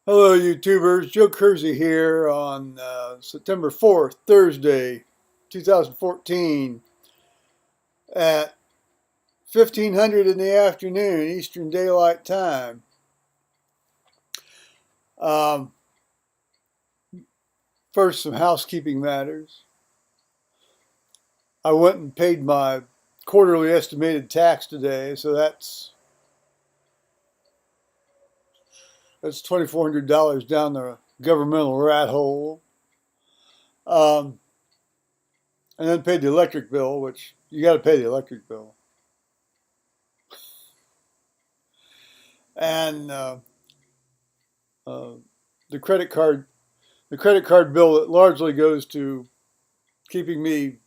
Hello, YouTubers. Joe Kersey here on September 4th, Thursday, 2014 at 1500 in the afternoon, Eastern Daylight Time. Um, First, some housekeeping matters. I went and paid my quarterly estimated tax today, so that's $2,400 down the governmental rat hole. Um, and then paid the electric bill, which you got to pay the electric bill. And uh, the credit card bill that largely goes to keeping me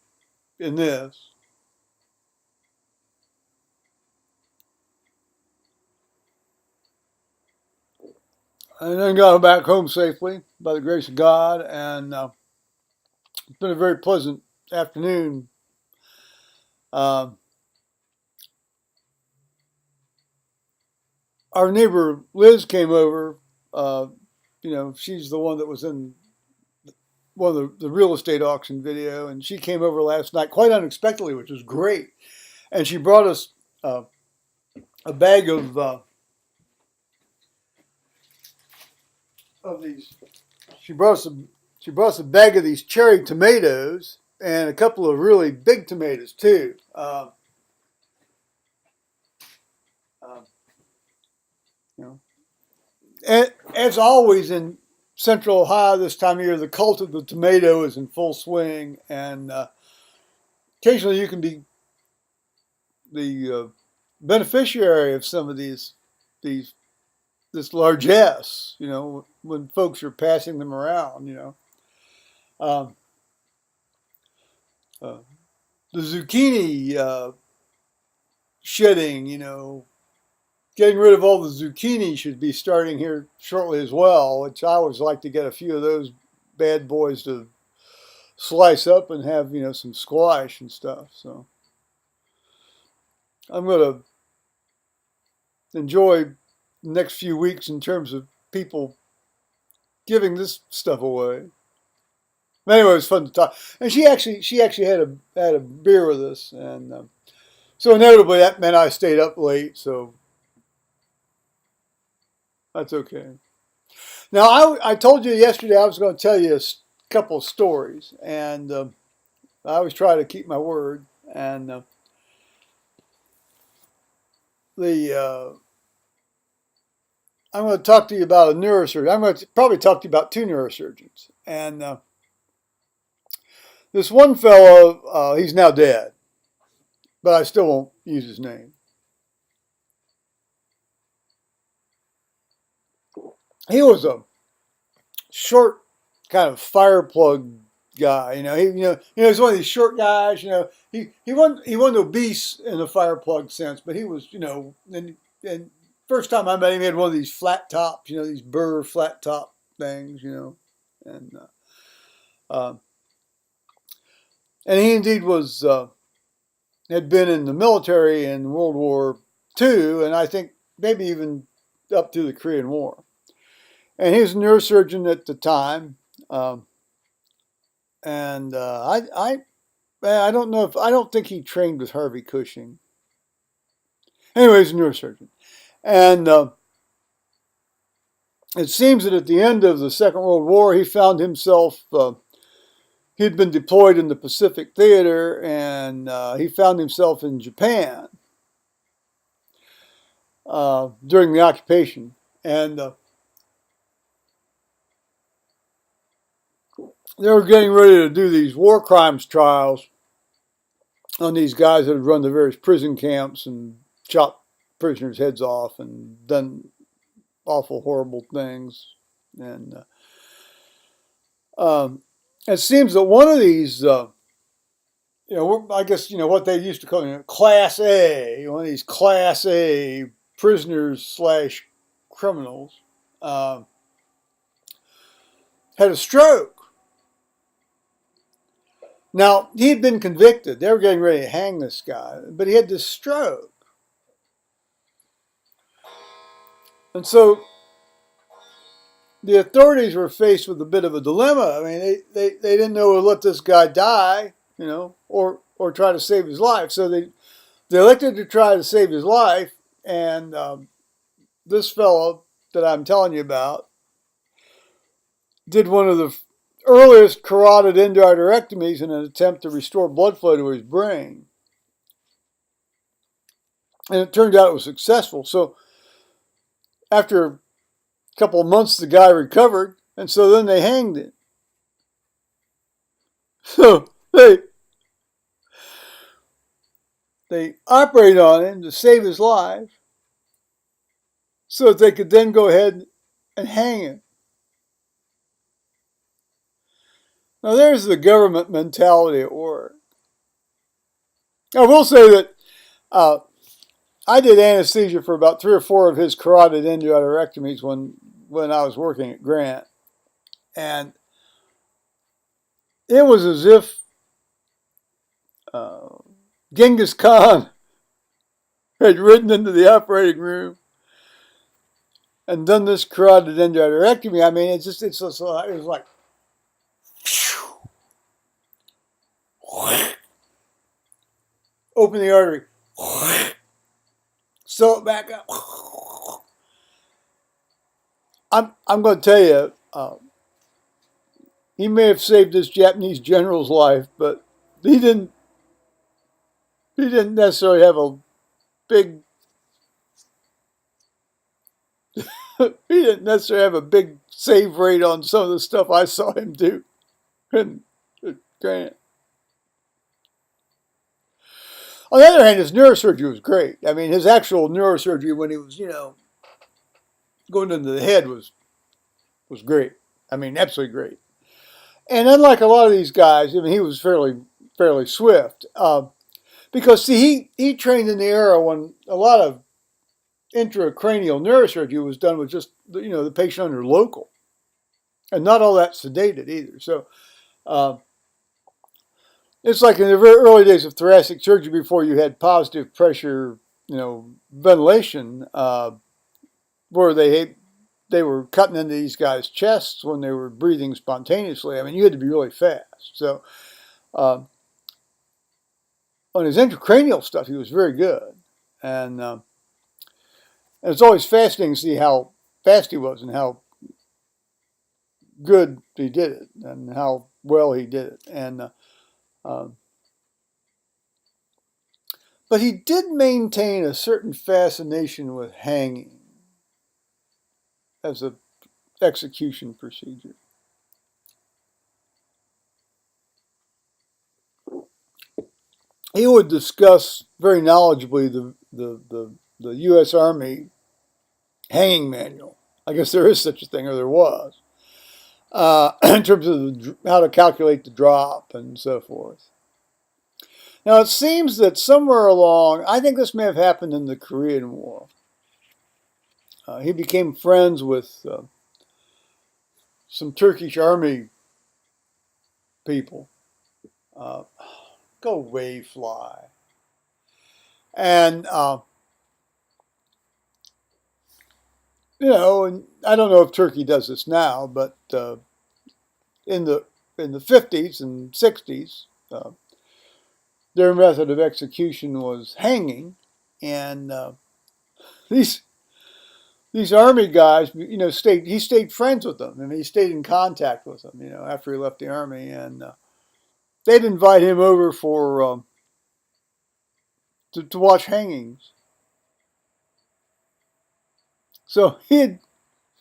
in this. And then got back home safely by the grace of God, and it's been a very pleasant afternoon. Uh, our neighbor Liz came over. Uh, she's the one that was in one of the real estate auction video, and she came over last night quite unexpectedly, which was great. And she brought us a bag of these. She brought us a bag of these cherry tomatoes and a couple of really big tomatoes too. Uh, you know, as always in Central Ohio this time of year, the cult of the tomato is in full swing, and occasionally you can be the beneficiary of some of these this largesse. When folks are passing them around. Um, uh, the zucchini shedding. Getting rid of all the zucchini should be starting here shortly as well, which I always like to get a few of those bad boys to slice up and have, some squash and stuff. So I'm going to enjoy the next few weeks in terms of people giving this stuff away. Anyway, it was fun to talk. And she actually had a beer with us, and so inevitably that meant I stayed up late. So that's okay. Now, I told you yesterday I was going to tell you a couple of stories, and I always try to keep my word. And the I'm going to talk to you about a neurosurgeon. I'm going to probably talk to you about two neurosurgeons. And this one fellow, he's now dead, but I still won't use his name. He was a short, kind of fire plug guy. He's one of these short guys. He wasn't obese in the fire plug sense, but he was, and first time I met him, he had one of these flat tops, these burr flat top things, and uh, and he indeed was had been in the military in World War II, and I think maybe even up to the Korean War. And he was a neurosurgeon at the time. And I don't know I don't think he trained with Harvey Cushing. Anyway, he's a neurosurgeon. And it seems that at the end of the Second World War, he found himself, he'd been deployed in the Pacific Theater, and he found himself in Japan during the occupation. And they were getting ready to do these war crimes trials on these guys that had run the various prison camps and chopped prisoners' heads off and done awful, horrible things. And it seems that one of these, I guess, what they used to call Class A, one of these Class A prisoners slash criminals, had a stroke. Now, he had been convicted. They were getting ready to hang this guy, but he had this stroke. And so the authorities were faced with a bit of a dilemma. I mean, they didn't know to let this guy die, or try to save his life. So they elected to try to save his life, and this fellow that I'm telling you about did one of the earliest carotid endarterectomies in an attempt to restore blood flow to his brain. And it turned out it was successful. So after a couple of months, the guy recovered, and so then they hanged him. So they operated on him to save his life so that they could then go ahead and hang him. Now there's the government mentality at work. I will say that I did anesthesia for about 3 or 4 of his carotid endarterectomies when I was working at Grant. And it was as if Genghis Khan had ridden into the operating room and done this carotid endarterectomy. I mean, it was like, open the artery, sew it back up. I'm going to tell you, he may have saved this Japanese general's life, but he didn't necessarily have a big he didn't necessarily have a big save rate on some of the stuff I saw him do. And Grant. On the other hand, his neurosurgery was great. I mean, his actual neurosurgery when he was, going into the head was great. I mean, absolutely great. And unlike a lot of these guys, I mean, he was fairly swift. Because, see, he trained in the era when a lot of intracranial neurosurgery was done with just, the patient under local. And not all that sedated either. So it's like in the very early days of thoracic surgery before you had positive pressure, ventilation, where they were cutting into these guys' chests when they were breathing spontaneously. I mean, you had to be really fast. So on his intracranial stuff, he was very good. And it's always fascinating to see how fast he was and how good he did it and how well he did it. And but he did maintain a certain fascination with hanging as an execution procedure. He would discuss very knowledgeably the U.S. Army hanging manual. I guess there is such a thing, or there was, in terms of how to calculate the drop and so forth. Now, it seems that somewhere along, I think this may have happened in the Korean War, he became friends with some Turkish army people. Go away, fly. And, and I don't know if Turkey does this now, but in the 50s and 60s, their method of execution was hanging, and these army guys, he stayed friends with them. I mean, he stayed in contact with them, after he left the army, and they'd invite him over for to watch hangings. So he'd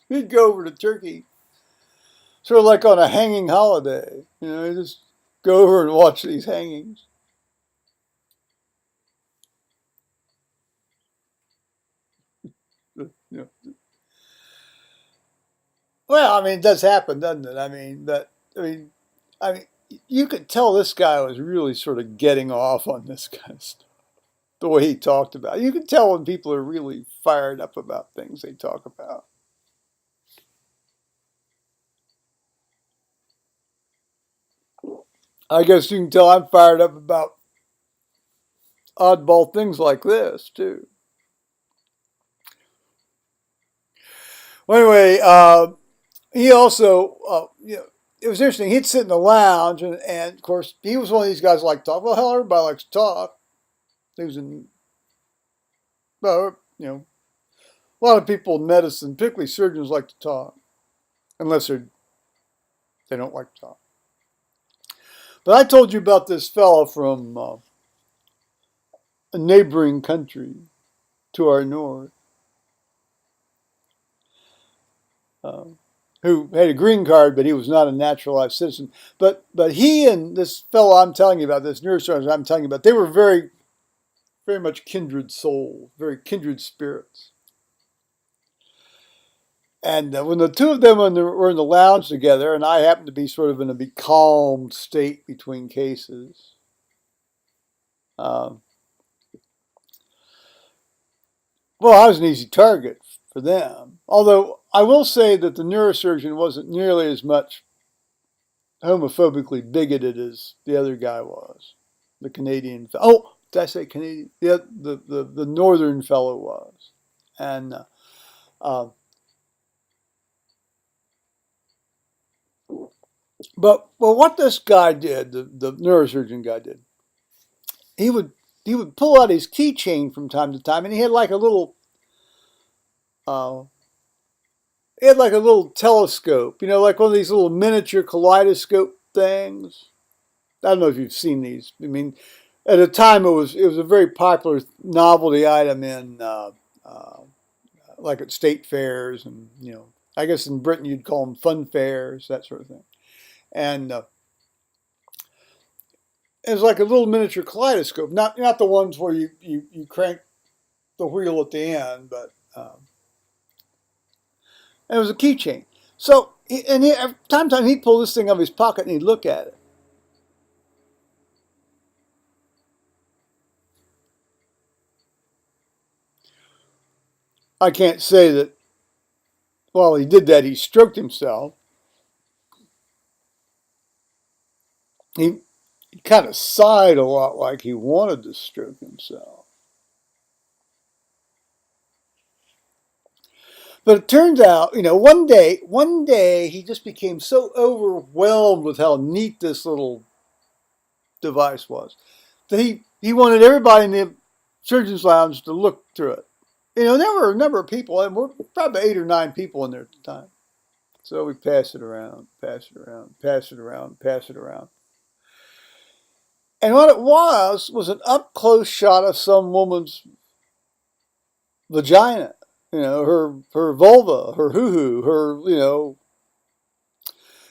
go over to Turkey, sort of like on a hanging holiday. He'd just go over and watch these hangings. Well, I mean, it does happen, doesn't it? I mean, you could tell this guy was really sort of getting off on this kind of stuff. The way he talked about it. You can tell when people are really fired up about things they talk about. I guess you can tell I'm fired up about oddball things like this, too. Well, anyway, He also, it was interesting. He'd sit in the lounge, and of course, he was one of these guys who like to talk. Well, hell, everybody likes to talk. He was in, well, a lot of people in medicine, particularly surgeons, like to talk, unless they don't like to talk. But I told you about this fellow from a neighboring country to our north, uh, who had a green card, but he was not a naturalized citizen. But he and this fellow I'm telling you about, this neurosurgeon I'm telling you about, they were very, very much kindred souls, very kindred spirits. And when the two of them were in the lounge together, and I happened to be sort of in a becalmed state between cases, um, well, I was an easy target for them. Although I will say that the neurosurgeon wasn't nearly as much homophobically bigoted as the other guy was, the Canadian. Oh, did I say Canadian? Yeah, the northern fellow was, and uh, but what this guy did, the neurosurgeon guy did, he would he would pull out his keychain from time to time, and he had like a little uh, he had like a little telescope, like one of these little miniature kaleidoscope things. I don't know if you've seen these. I mean, at the time it was a very popular novelty item in uh, like at state fairs, and I guess in Britain you'd call them fun fairs, that sort of thing. And it was like a little miniature kaleidoscope, not the ones where you crank the wheel at the end, but it was a keychain. So time to time he'd pull this thing out of his pocket and he'd look at it. I can't say that while he did that he stroked himself. He he kind of sighed a lot like he wanted to stroke himself. But it turns out, one day he just became so overwhelmed with how neat this little device was that he wanted everybody in the surgeon's lounge to look through it. There were a number of people, and we're probably 8 or 9 people in there at the time. So we pass it around, pass it around, pass it around, pass it around. And what it was an up close shot of some woman's vagina, her vulva, her hoo hoo, her.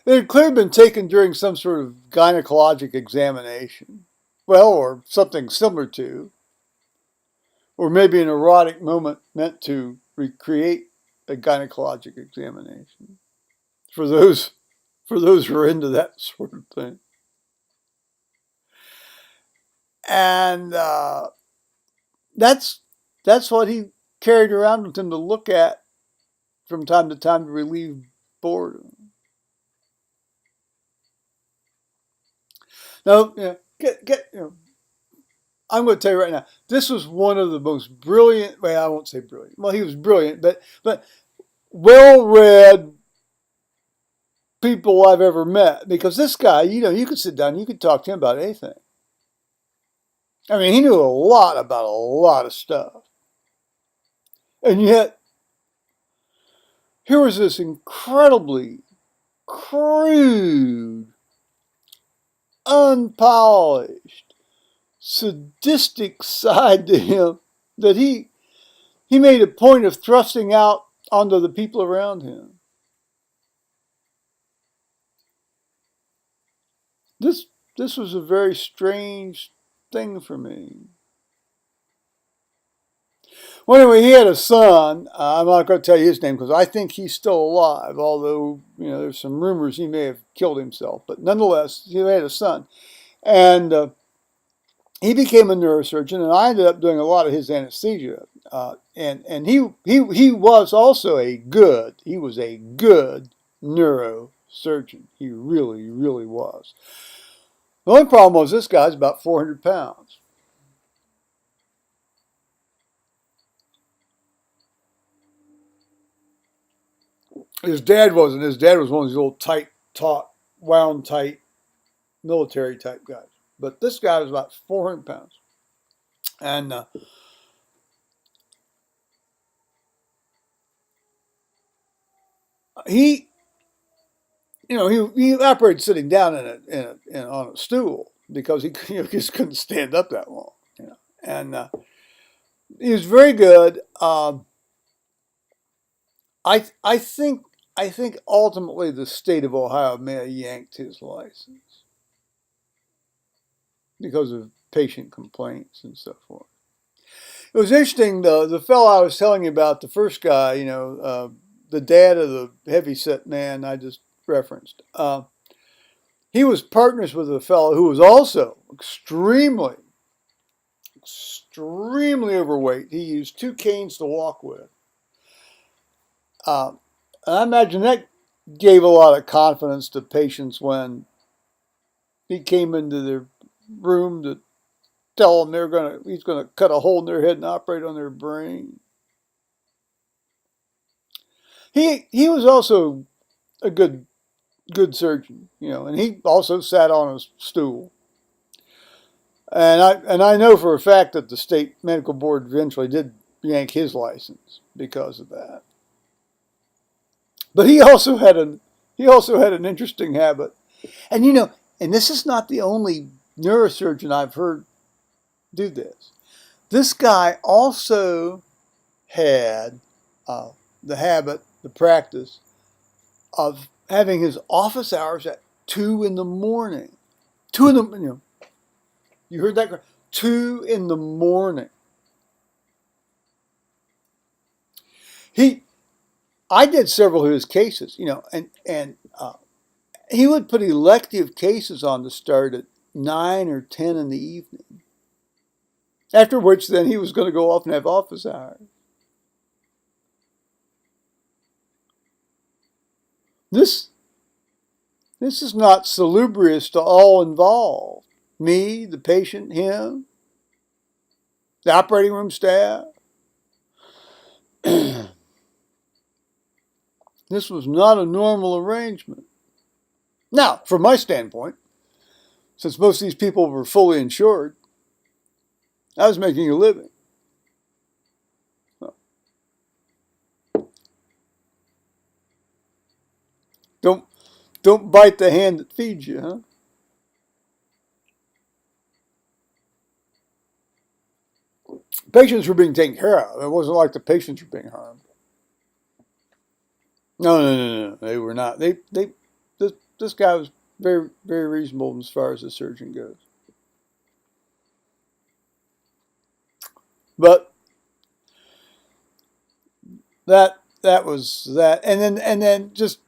It had clearly been taken during some sort of gynecologic examination. Well, or something similar to, or maybe an erotic moment meant to recreate a gynecologic examination. For those who are into that sort of thing. And that's what he carried around with him to look at from time to time to relieve boredom. Now, I'm going to tell you right now, this was one of the most brilliant. Well, I won't say brilliant. Well, he was brilliant, but well-read people I've ever met. Because this guy, you could sit down, you could talk to him about anything. I mean, he knew a lot about a lot of stuff, and yet here was this incredibly crude, unpolished, sadistic side to him that he made a point of thrusting out onto the people around him. This was a very strange thing for me. Well, anyway, he had a son. I'm not going to tell you his name because I think he's still alive, although, there's some rumors he may have killed himself. But nonetheless, he had a son. And he became a neurosurgeon, and I ended up doing a lot of his anesthesia. And he was also he was a good neurosurgeon. He really, really was. The only problem was this guy's about 400 pounds. His dad wasn't. His dad was one of these old tight, taut, wound tight, military type guys. But this guy was about 400 pounds. And he, he operated sitting down on a stool because he just couldn't stand up that long. And he was very good. I think ultimately the state of Ohio may have yanked his license because of patient complaints and so forth. It was interesting, the fellow I was telling you about, the first guy, the dad of the heavyset man I just referenced. He was partners with a fellow who was also extremely overweight. He used 2 canes to walk with. And I imagine that gave a lot of confidence to patients when he came into their room to tell them he's gonna cut a hole in their head and operate on their brain. He was also a good surgeon, and he also sat on a stool. And I know for a fact that the state medical board eventually did yank his license because of that. But he also had an interesting habit. And and this is not the only neurosurgeon I've heard do this. This guy also had the habit, the practice of having his office hours at 2 in the morning. 2 in the, you heard that? 2 in the morning. I did several of his cases, and he would put elective cases on to start at 9 or 10 in the evening. After which, then he was going to go off and have office hours. This is not salubrious to all involved. Me, the patient, him, the operating room staff. This was not a normal arrangement. Now, from my standpoint, since most of these people were fully insured, I was making a living. Don't bite the hand that feeds you, huh? Patients were being taken care of. It wasn't like the patients were being harmed. No. They were not. This guy was very, very reasonable as far as the surgeon goes. But that was that, and then just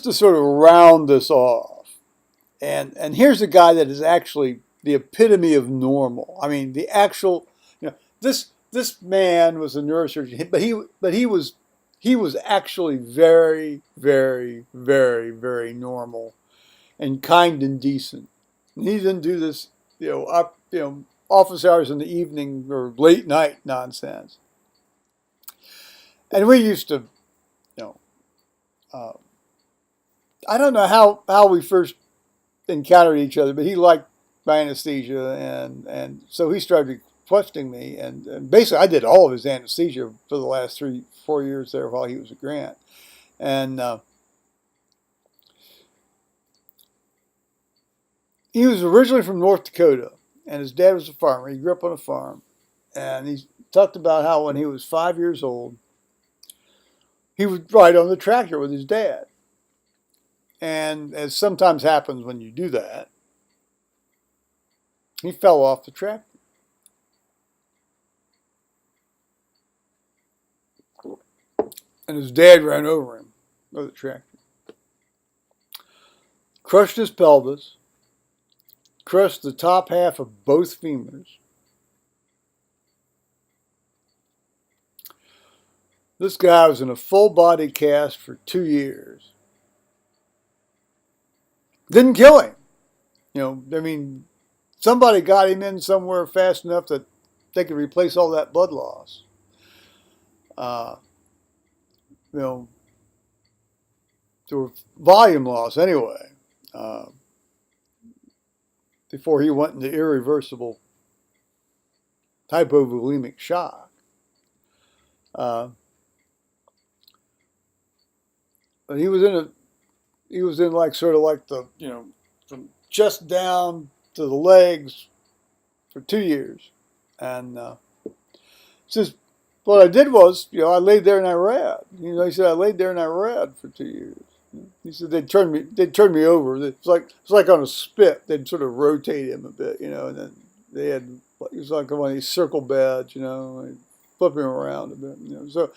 to sort of round this off, and here's a guy that is actually the epitome of normal. I mean, the actual, this man was a neurosurgeon, but he was actually very, very, very, very normal and kind and decent. And he didn't do this, office hours in the evening or late night nonsense. And we used to, I don't know how we first encountered each other, but he liked my anesthesia, and so he started requesting me, and basically I did all of his anesthesia for the last 3-4 years there while he was a grant. And he was originally from North Dakota, and his dad was a farmer. He grew up on a farm, and he talked about how when he was 5 years old, he would ride on the tractor with his dad. And as sometimes happens when you do that, he fell off the tractor. And his dad ran over him with the tractor. Crushed his pelvis, crushed the top half of both femurs. This guy was in a full body cast for 2 years. Didn't kill him. Somebody got him in somewhere fast enough that they could replace all that blood loss. or volume loss anyway, before he went into irreversible hypovolemic shock. Uh, and he was in like sort of like the, from chest down to the legs for 2 years. And since what I did was, I laid there and I read. He said I laid there and I read for 2 years. He said they'd turn me over. It's like on a spit. They'd sort of rotate him a bit, and then they had, it was like one of these circle beds, they'd flip him around a bit, So,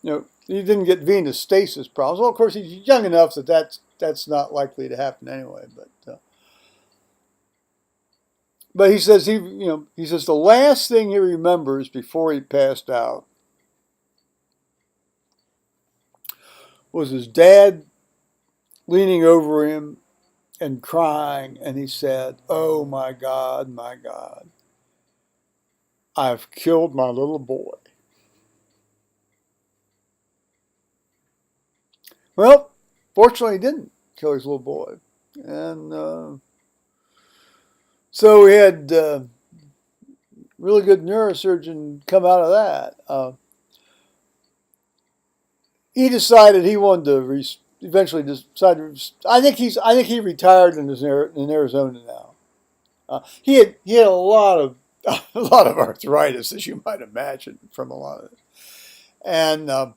he didn't get venous stasis problems. Well, of course, he's young enough that's not likely to happen anyway. But he says he says the last thing he remembers before he passed out was his dad leaning over him and crying, and he said, "Oh my God, I've killed my little boy." Well, fortunately, he didn't kill his little boy, and so we had really good neurosurgeon come out of that. He decided he wanted to eventually decided. I think he retired in Arizona now. He had a lot of a lot of arthritis, as you might imagine, from a lot of it, and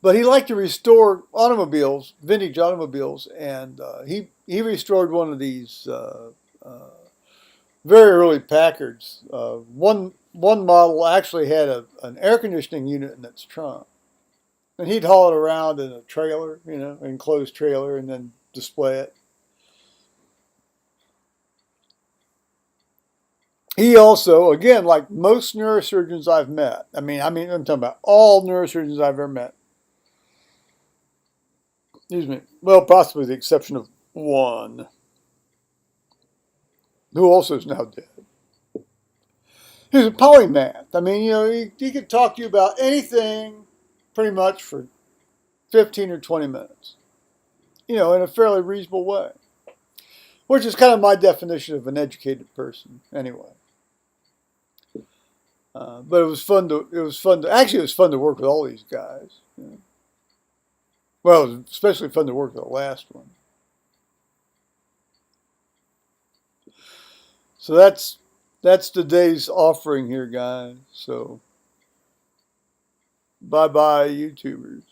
but he liked to restore automobiles, vintage automobiles, and he restored one of these very early Packards. One model actually had an air conditioning unit in its trunk. And he'd haul it around in a trailer, enclosed trailer, and then display it. He also, again, like most neurosurgeons I've met, I'm talking about all neurosurgeons I've ever met. Excuse me. Well, possibly the exception of one, who also is now dead. He was a polymath. He could talk to you about anything pretty much for 15 or 20 minutes, in a fairly reasonable way, which is kind of my definition of an educated person anyway. But it was fun to work with all these guys. Well, it was especially fun to work with the last one. So that's today's offering here, guys. So bye-bye, YouTubers.